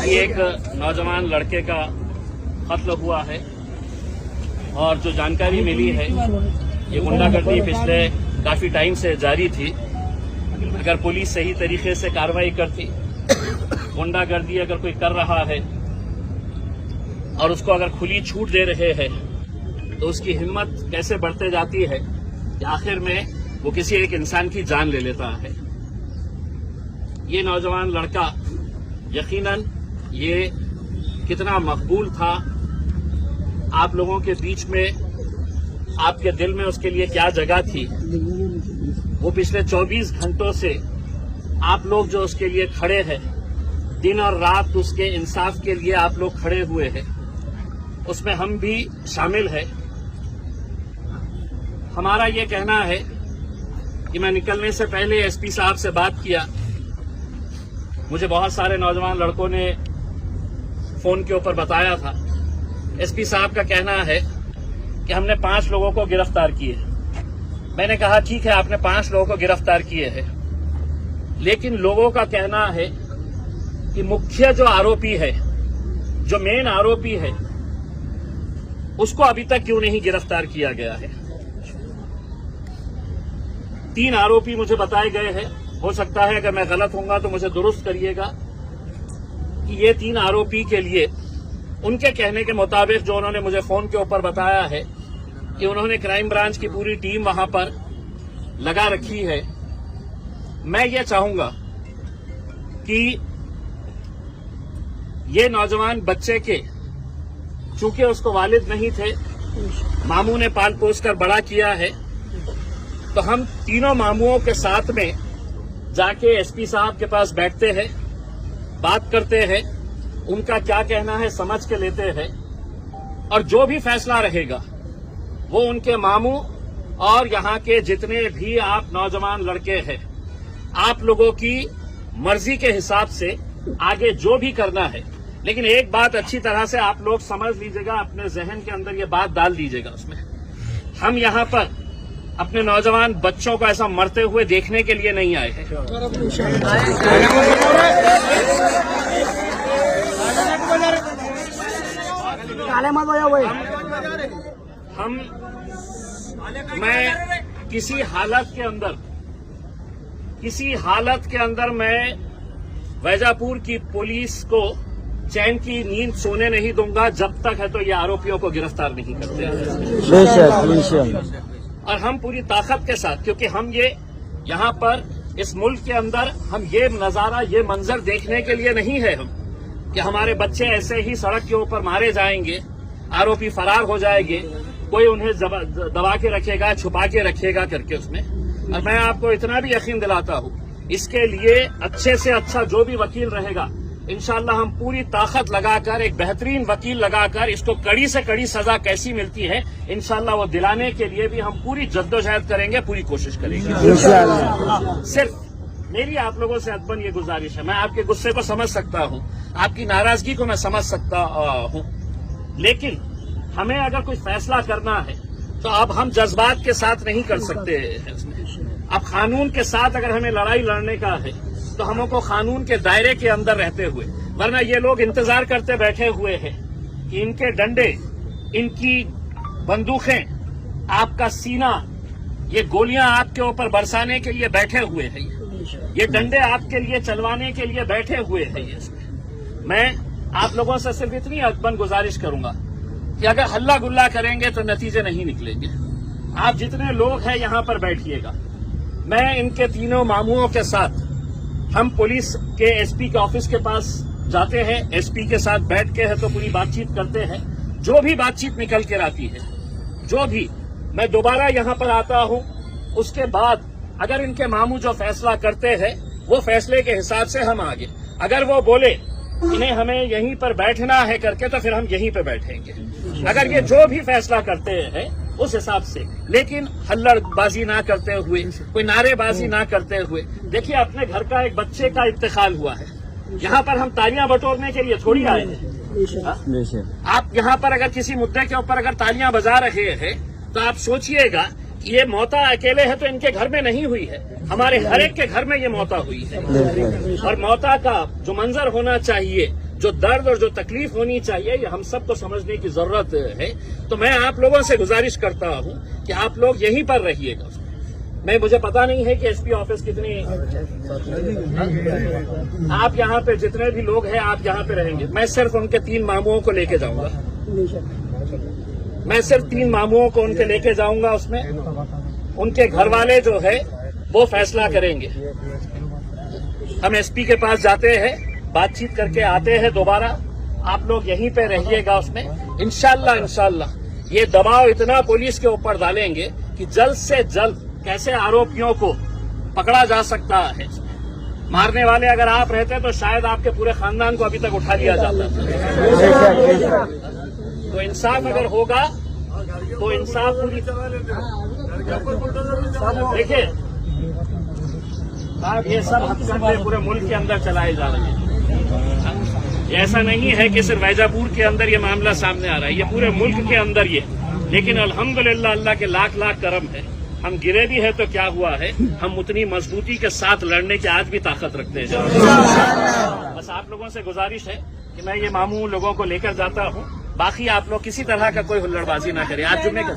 एक नौजवान लड़के का कत्ल हुआ है और जो जानकारी मिली है ये गुंडागर्दी पिछले काफी टाइम से जारी थी। अगर पुलिस सही तरीके से कार्रवाई करती, गुंडागर्दी अगर कोई कर रहा है और उसको अगर खुली छूट दे रहे हैं तो उसकी हिम्मत कैसे बढ़ते जाती है कि आखिर में वो किसी एक इंसान की जान ले लेता है। ये नौजवान लड़का यकीनन ये कितना मकबूल था आप लोगों के बीच में, आपके दिल में उसके लिए क्या जगह थी, वो पिछले 24 घंटों से आप लोग जो उसके लिए खड़े हैं, दिन और रात उसके इंसाफ के लिए आप लोग खड़े हुए हैं, उसमें हम भी शामिल हैं। हमारा ये कहना है कि मैं निकलने से पहले एसपी साहब से बात किया। मुझे बहुत सारे नौजवान लड़कों ने फोन के ऊपर बताया था। एसपी साहब का कहना है कि हमने 5 लोगों को गिरफ्तार किए। मैंने कहा ठीक है, आपने 5 लोगों को गिरफ्तार किए हैं, लेकिन लोगों का कहना है कि मुख्य जो आरोपी है, जो मेन आरोपी है, उसको अभी तक क्यों नहीं गिरफ्तार किया गया है। 3 आरोपी मुझे बताए गए हैं। हो सकता है अगर मैं गलत होऊंगा तो मुझे दुरुस्त करिएगा कि ये 3 आरोपी के लिए उनके कहने के मुताबिक जो उन्होंने मुझे फोन के ऊपर बताया है कि उन्होंने क्राइम ब्रांच की पूरी टीम वहां पर लगा रखी है। मैं ये चाहूंगा कि ये नौजवान बच्चे के, चूंकि उसको वालिद नहीं थे, मामू ने पाल पोस कर बड़ा किया है, तो हम तीनों मामुओं के साथ में जाके एसपी साहब के पास बैठते हैं, बात करते हैं, उनका क्या कहना है समझ के लेते हैं, और जो भी फैसला रहेगा वो उनके मामू और यहाँ के जितने भी आप नौजवान लड़के हैं, आप लोगों की मर्जी के हिसाब से आगे जो भी करना है। लेकिन एक बात अच्छी तरह से आप लोग समझ लीजिएगा, अपने जहन के अंदर ये बात डाल दीजिएगा उसमें, हम यहाँ पर अपने नौजवान बच्चों को ऐसा मरते हुए देखने के लिए नहीं आए हैं। मैं किसी हालत के अंदर मैं वैजापुर की पुलिस को चैन की नींद सोने नहीं दूंगा जब तक है तो ये आरोपियों को गिरफ्तार नहीं करते। और हम पूरी ताकत के साथ, क्योंकि हम ये यहाँ पर इस मुल्क के अंदर हम ये नजारा, ये मंजर देखने के लिए नहीं है हम कि हमारे बच्चे ऐसे ही सड़क के ऊपर मारे जाएंगे, आरोपी फरार हो जाएंगे, कोई उन्हें दबा के रखेगा, छुपा के रखेगा करके उसमें। और मैं आपको इतना भी यकीन दिलाता हूँ, इसके लिए अच्छे से अच्छा जो भी वकील रहेगा, इंशाल्लाह हम पूरी ताकत लगाकर, एक बेहतरीन वकील लगाकर, इसको कड़ी से कड़ी सजा कैसी मिलती है इंशाल्लाह वो दिलाने के लिए भी हम पूरी जद्दोजहद करेंगे, पूरी कोशिश करेंगे। सिर्फ मेरी आप लोगों से अदबन ये गुजारिश है, मैं आपके गुस्से को समझ सकता हूँ, आपकी नाराजगी को मैं समझ सकता हूँ, लेकिन हमें अगर कोई फैसला करना है तो अब हम जज्बात के साथ नहीं कर सकते हैं उसमें। अब कानून के साथ अगर हमें लड़ाई लड़ने का है तो हमको कानून के दायरे के अंदर रहते हुए, वरना ये लोग इंतजार करते बैठे हुए हैं कि इनके डंडे, इनकी बंदूकें, आपका सीना, ये गोलियां आपके ऊपर बरसाने के लिए बैठे हुए हैं, ये डंडे आपके लिए चलवाने के लिए बैठे हुए हैं। मैं आप लोगों से सिर्फ इतनी अदबन गुजारिश करूंगा कि अगर हल्ला गुल्ला करेंगे तो नतीजे नहीं निकलेंगे। आप जितने लोग हैं यहाँ पर बैठिएगा, मैं इनके तीनों मामुओं के साथ हम पुलिस के एसपी के ऑफिस के पास जाते हैं, एसपी के साथ बैठ के है तो पूरी बातचीत करते हैं। जो भी बातचीत निकल कर आती है, जो भी, मैं दोबारा यहाँ पर आता हूँ, उसके बाद अगर इनके मामू जो फैसला करते हैं वो फैसले के हिसाब से हम आगे, अगर वो बोले इन्हें हमें यहीं पर बैठना है करके तो फिर हम यहीं पर बैठेंगे। अगर ये जो भी फैसला करते हैं उस हिसाब से, लेकिन हल्लड़बाजी ना करते हुए, कोई नारेबाजी ना करते हुए। देखिए, अपने घर का एक बच्चे का इंतकाल हुआ है, यहाँ पर हम तालियां बटोरने के लिए थोड़ी आए हैं। आप यहाँ पर अगर किसी मुद्दे के ऊपर अगर तालियां बजा रहे हैं तो आप सोचिएगा ये मौता अकेले है तो इनके घर में नहीं हुई है, हमारे हर एक के घर में ये मौता हुई है। और मौता का जो मंजर होना चाहिए, जो दर्द और जो तकलीफ होनी चाहिए, ये हम सबको समझने की जरूरत है। तो मैं आप लोगों से गुजारिश करता हूं कि आप लोग यहीं पर रहिएगा। मुझे पता नहीं है कि एसपी ऑफिस कितनी, आप यहाँ पे जितने भी लोग हैं आप यहाँ पे रहेंगे। मैं सिर्फ उनके 3 मामुओं को लेके जाऊंगा, मैं सिर्फ 3 मामुओं को उनके लेके जाऊंगा। उसमें उनके घर वाले जो है वो फैसला करेंगे। हम एसपी के पास जाते हैं, बातचीत करके आते हैं दोबारा। आप लोग यहीं पे रहिएगा। उसमें इंशाल्लाह ये दबाव इतना पुलिस के ऊपर डालेंगे कि जल्द से जल्द कैसे आरोपियों को पकड़ा जा सकता है। मारने वाले अगर आप रहते तो शायद आपके पूरे खानदान को अभी तक उठा लिया जाता। तो इंसाफ अगर होगा तो इंसाफ पूरी, देखिए साहब ये सब हथकंडे पूरे मुल्क के अंदर चलाए जा रहे हैं। ऐसा नहीं है कि सिर्फ वैजापुर के अंदर ये मामला सामने आ रहा है, ये पूरे मुल्क के अंदर ये। लेकिन अल्हम्दुलिल्लाह अल्लाह के लाख लाख करम है, हम गिरे भी है तो क्या हुआ है, हम उतनी मजबूती के साथ लड़ने की आज भी ताकत रखते हैं। बस आप लोगों से गुजारिश है कि मैं ये मामू लोगों को लेकर जाता हूँ। बाकी आप लोग किसी तरह का कोई हुल्लड़बाजी ना करें। आज जुम्मे का